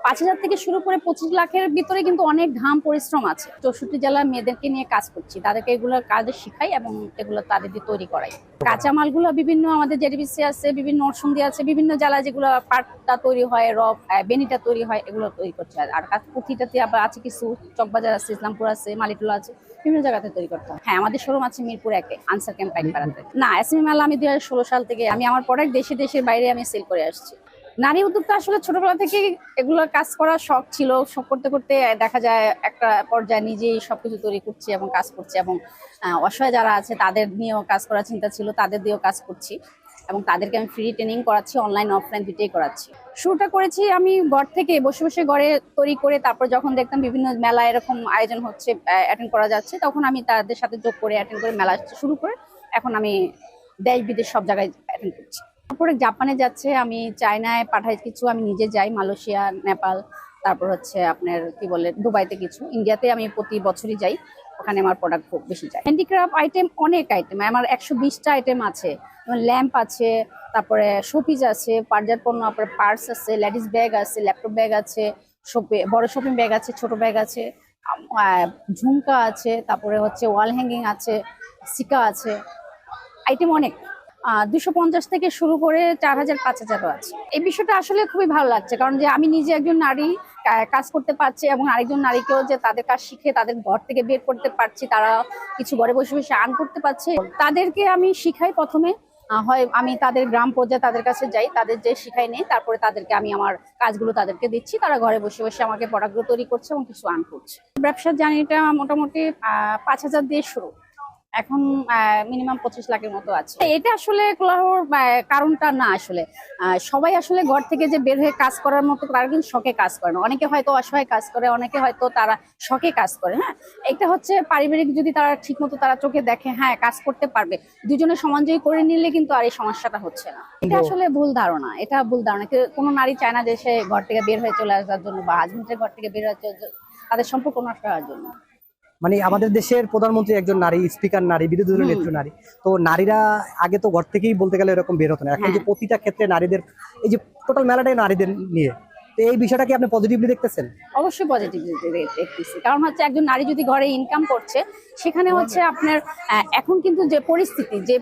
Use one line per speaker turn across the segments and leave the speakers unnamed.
5,000 থেকে শুরু করে 25 লাখের ভিতরে কিন্তু অনেক ঘাম পরিশ্রম আছে। 64 জেলার মেয়েদেরকে নিয়ে কাজ করছি, তাদেরকে এগুলো কাজ শিখাই এবং এগুলো তাদের দিয়ে তৈরি করাই। কাঁচামালগুলো বিভিন্ন আমাদের জেডিবিসি আছে, বিভিন্ন নরসিংদী আছে, বিভিন্ন জেলায় যেগুলো পাটটা তৈরি হয়, বেনিটা তৈরি হয়, এগুলো তৈরি করছে। আর কাজ পুঁথিটাতে আবার আছে কিছু, চকবাজার আছে, ইসলামপুর আছে, মালিটোলা আছে, বিভিন্ন জায়গাতে তৈরি করতে হয়। হ্যাঁ, আমাদের শোরুম আছে মিরপুর 1-এ, আনসার ক্যাম্প পাইকারাতে। না, এসএমই মেলা আমি 2016 সাল থেকে আমি আমার প্রোডাক্ট দেশের বাইরে আমি সেল করে আসছি। নারী উদ্যোক্তা আসলে ছোটবেলা থেকে এগুলো কাজ করার শখ ছিল। শখ করতে করতে দেখা যায় একটা পর্যায়ে নিজেই সবকিছু তৈরি করছি এবং কাজ করছি, এবং অসহায় যারা আছে তাদের নিয়েও কাজ করার চিন্তা ছিল, তাদের দিয়েও কাজ করছি এবং তাদেরকে আমি ফ্রি ট্রেনিং করাচ্ছি, অনলাইন অফলাইন দুটোই করাচ্ছি। শুরুটা করেছি আমি ঘর থেকে বসে বসে ঘরে তৈরি করে, তারপর যখন দেখতাম বিভিন্ন মেলা এরকম আয়োজন হচ্ছে, অ্যাটেন্ড করা যাচ্ছে, তখন আমি তাদের সাথে যোগ করে অ্যাটেন্ড করে মেলা শুরু করে এখন আমি দেশ বিদেশ সব জায়গায় অ্যাটেন্ড করছি। তারপরে জাপানে যাচ্ছে, আমি চায়নায় পাঠাই কিছু, আমি নিজে যাই, মালয়েশিয়া, নেপাল, তারপর হচ্ছে আপনার কি বলে দুবাইতে কিছু, ইন্ডিয়াতে আমি প্রতি বছরই যাই, ওখানে আমার প্রোডাক্ট খুব বেশি যায়। হ্যান্ডিক্রাফট আইটেম অনেক আইটেম, আমার 120টা আইটেম আছে। ল্যাম্প আছে, তারপরে শোপিস আছে, পার্জার পণ্য, আপনার পার্স আছে, লেডিস ব্যাগ আছে, ল্যাপটপ ব্যাগ আছে, বড় শপিং ব্যাগ আছে, ছোট ব্যাগ আছে, ঝুমকা আছে, তারপরে হচ্ছে ওয়াল হ্যাঙ্গিং আছে, সিকা আছে, আইটেম অনেক। 250 থেকে শুরু করে 4,000 5,000ও আছে। এই বিষয়টা আসলে খুবই ভালো লাগছে, কারণ যে আমি নিজে একজন নারী কাজ করতে পারছি এবং আরেকজন নারীকেও যে তাদের কাজ শিখে তাদের ঘর থেকে বের করতে পারছি, তারা কিছু ঘরে বসে বসে আর্ন করতে পারছে। তাদেরকে আমি শিখাই প্রথমে, হয় আমি তাদের গ্রাম পর্যায়ে তাদের কাছে যাই, তাদের যে শিখাই নেই, তারপরে তাদেরকে আমি আমার কাজগুলো তাদেরকে দিচ্ছি, তারা ঘরে বসে বসে আমাকে প্রোডাক্টগুলো তৈরি করছে এবং কিছু আর্ন করছে। ব্যবসার জার্নিটা মোটামুটি 5,000 দিয়ে শুরু, এখন মিনিমাম 25 লাখের মতো আছে। এটা আসলে কোলাহর কারণটা না, আসলে সবাই আসলে ঘর থেকে যে বের হয়ে কাজ করার মতো তারা কিন্তু শখে কাজ করে না। অনেকে হয়তো অসহায় কাজ করে, অনেকে হয়তো তারা শখে কাজ করে। হ্যাঁ, এটা হচ্ছে পারিবারিক, যদি তারা ঠিক মতো তারা চোখে দেখে হ্যাঁ কাজ করতে পারবে, দুজনে সমানজয়ী করে নিলে কিন্তু আর এই সমস্যাটা হচ্ছে না। এটা আসলে ভুল ধারণা, এটা ভুল ধারণা। কোনো নারী চায় না যে সে ঘর থেকে বের হয়ে চলে আসার জন্য বা হাজবেন্ডের ঘর থেকে বের হয়ে তাদের সম্পর্ক নষ্ট হওয়ার জন্য।
মানে আমাদের দেশের প্রধানমন্ত্রী একজন নারী, স্পিকার নারী, বিরোধী দলের নেত্রী নারী। তো নারীরা আগে তো ঘর থেকেই বলতে গেলে এরকম বের হতো না, এখন যে প্রতিটা ক্ষেত্রে নারীদের, এই যে টোটাল মেলাটাই নারীদের নিয়ে, তো এই বিষয়টা কি আপনি পজিটিভলি দেখতেছেন?
অবশ্যই পজিটিভলি দেখতেছি, কারণ হচ্ছে একজন নারী যদি ঘরে ইনকাম করছে, সেখানে হচ্ছে আপনার এখন কিন্তু যে পরিস্থিতি, যে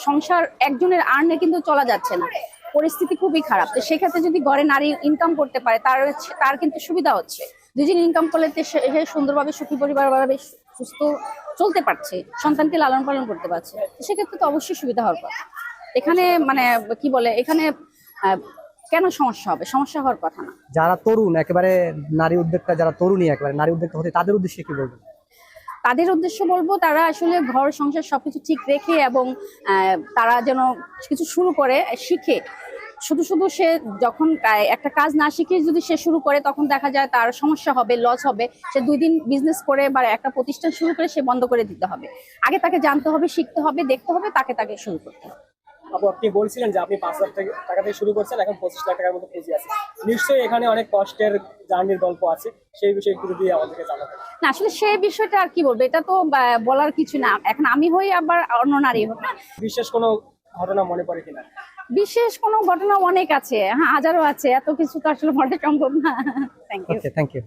সংসার একজনের আর্নে কিন্তু চলা যাচ্ছে না, পরিস্থিতি খুবই খারাপ। তো সেক্ষেত্রে যদি ঘরে নারী ইনকাম করতে পারে, তার কিন্তু সুবিধা হচ্ছে। দুজন ইনকাম করলে সে সুন্দরভাবে সুখী পরিবারভাবে সুস্থ চলতে পারছে, সন্তানকে লালন পালন করতে পারছে, সেক্ষেত্রে তো অবশ্যই সুবিধা হওয়ার কথা। এখানে মানে কি বলে, এখানে কেন সমস্যা হবে? সমস্যা হওয়ার কথা না।
যারা তরুণ, একেবারে নারী উদ্যোক্তা, যারা তরুণী একেবারে নারী উদ্যোক্তা হতে, তাদের উদ্দেশ্যে কি বলবেন?
তাদের উদ্দেশ্য বলবো, তারা আসলে ঘর সংসার সবকিছু ঠিক রেখে এবং তারা যেন কিছু শুরু করে, শিখে। শুধু শুধু সে যখন একটা কাজ না শিখে যদি সে শুরু করে, তখন দেখা যায় তার সমস্যা হবে, লস হবে। সে 2 দিন বিজনেস করে বা একটা প্রতিষ্ঠান শুরু করে সে বন্ধ করে দিতে হবে। আগে তাকে জানতে হবে, শিখতে হবে, দেখতে হবে, তাকে শুরু করতে হবে।
আপু, আপনি বলছিলেন যে আপনি 5,000 টাকা থেকে শুরু করছেন, এখন 25 লাখ টাকার মতো পুঁজি আছে। নিশ্চয়ই এখানে অনেক কষ্টের জার্নির গল্প আছে, সেই বিষয়ে একটু যদি আমাদেরকে জানাতেন।
না, আসলে সেই বিষয়টা আর কি বলবো, এটা তো বলার কিছু না। এখন আমি হই আবার অন্য নারী হোক না,
বিশেষ কোনো ঘটনা মনে পড়ে কিনা?
বিশেষ কোনো ঘটনা অনেক আছে, হ্যাঁ হাজারো আছে, এত কিছু তো আসলে বলা সম্ভব না। Thank you.
Thank you.